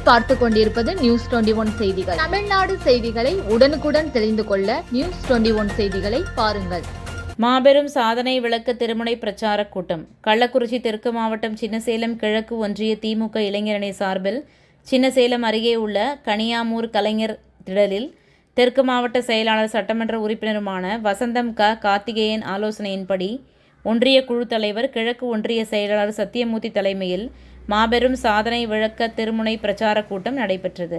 நீங்கள் பார்த்து கொண்டிருப்பது நியூஸ் 21 செய்திகள். தமிழ்நாடு செய்திகளை உடனுக்குடன் தெரிந்து கொள்ள நியூஸ் 21 செய்திகளை பாருங்கள். மாபெரும் சாதனை விளக்க திருமுனை பிரச்சார கூட்டம். கள்ளக்குறிச்சி தெற்கு மாவட்டம் சின்னசேலம் கிழக்கு ஒன்றிய திமுக இளைஞரணி சார்பில் சின்னசேலம் அருகே உள்ள கனியாமூர் கலைஞர் திடலில் தெற்கு மாவட்ட செயலாளர் சட்டமன்ற உறுப்பினருமான வசந்தம் கார்த்திகேயன் ஆலோசனையின்படி ஒன்றிய குழு தலைவர் கிழக்கு ஒன்றிய செயலாளர் சத்தியமூர்த்தி தலைமையில் மாபெரும் சாதனை விளக்க திருமுனை பிரச்சார கூட்டம் நடைபெற்றது.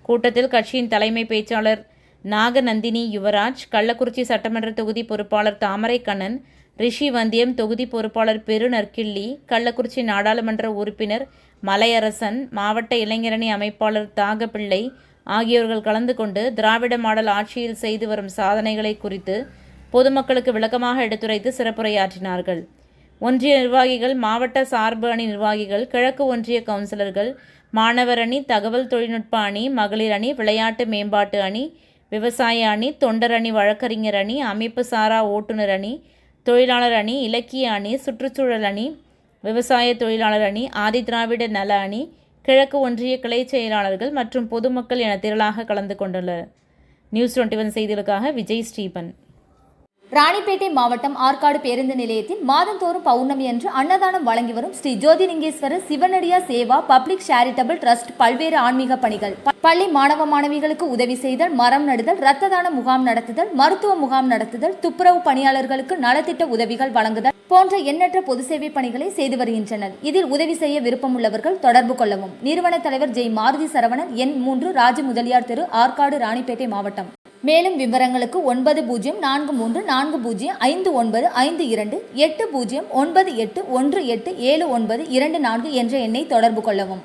கூட்டத்தில் கட்சியின் தலைமை பேச்சாளர் நாகநந்தினி யுவராஜ், கள்ளக்குறிச்சி சட்டமன்ற தொகுதி பொறுப்பாளர் தாமரை கண்ணன், ரிஷி வந்தியம் தொகுதி பொறுப்பாளர் பெரு நற்கிள்ளி, கள்ளக்குறிச்சி நாடாளுமன்ற உறுப்பினர் மலையரசன், மாவட்ட இளைஞரணி அமைப்பாளர் தாகப்பிள்ளை ஆகியோர்கள் கலந்து கொண்டு திராவிட மாடல் ஆட்சியில் செய்து வரும் சாதனைகளை குறித்து பொதுமக்களுக்கு விளக்கமாக எடுத்துரைத்து சிறப்புரையாற்றினார்கள். ஒன்றிய நிர்வாகிகள், மாவட்ட சார்பு அணி நிர்வாகிகள், கிழக்கு ஒன்றிய கவுன்சிலர்கள், மாணவர் அணி, தகவல் தொழில்நுட்ப அணி, மகளிர் அணி, விளையாட்டு மேம்பாட்டு அணி, விவசாய அணி, தொண்டர் அணி, வழக்கறிஞர் அணி, அமைப்பு சாரா ஓட்டுநர் அணி, தொழிலாளர் அணி, இலக்கிய அணி, சுற்றுச்சூழல் அணி, விவசாய தொழிலாளர் அணி, ஆதிதிராவிட நல அணி, கிழக்கு ஒன்றிய கிளை செயலாளர்கள் மற்றும் பொதுமக்கள் என திரளாக கலந்து கொண்டுள்ளனர். நியூஸ் 21 செய்திகளுக்காக விஜய் ஸ்ரீபன். ராணிப்பேட்டை மாவட்டம் ஆற்காடு பேருந்து நிலையத்தில் மாதந்தோறும் பௌர்ணமி அன்று அன்னதானம் வழங்கி வரும் Sri Jothilingeswarar சிவனடியா Seva public charitable trust பல்வேறு ஆன்மீக பணிகள், பள்ளி மாணவ மாணவிகளுக்கு உதவி செய்தல், மரம் நடுதல், இரத்த தான முகாம் நடத்துதல், மருத்துவ முகாம் நடத்துதல், துப்புரவு பணியாளர்களுக்கு நலத்திட்ட உதவிகள் வழங்குதல் போன்ற எண்ணற்ற பொது சேவை பணிகளை செய்து வருகின்றனர். இதில் உதவி செய்ய விருப்பமுள்ளவர்கள் தொடர்பு கொள்ளவும். நிறுவன தலைவர் ஜெய் மாருதி சரவணன், எண் 3, ராஜ முதலியார் தெரு, ஆற்காடு, ராணிப்பேட்டை மாவட்டம். மேலும் விவரங்களுக்கு 9040405952 80981879 என்ற எண்ணை தொடர்பு கொள்ளவும்.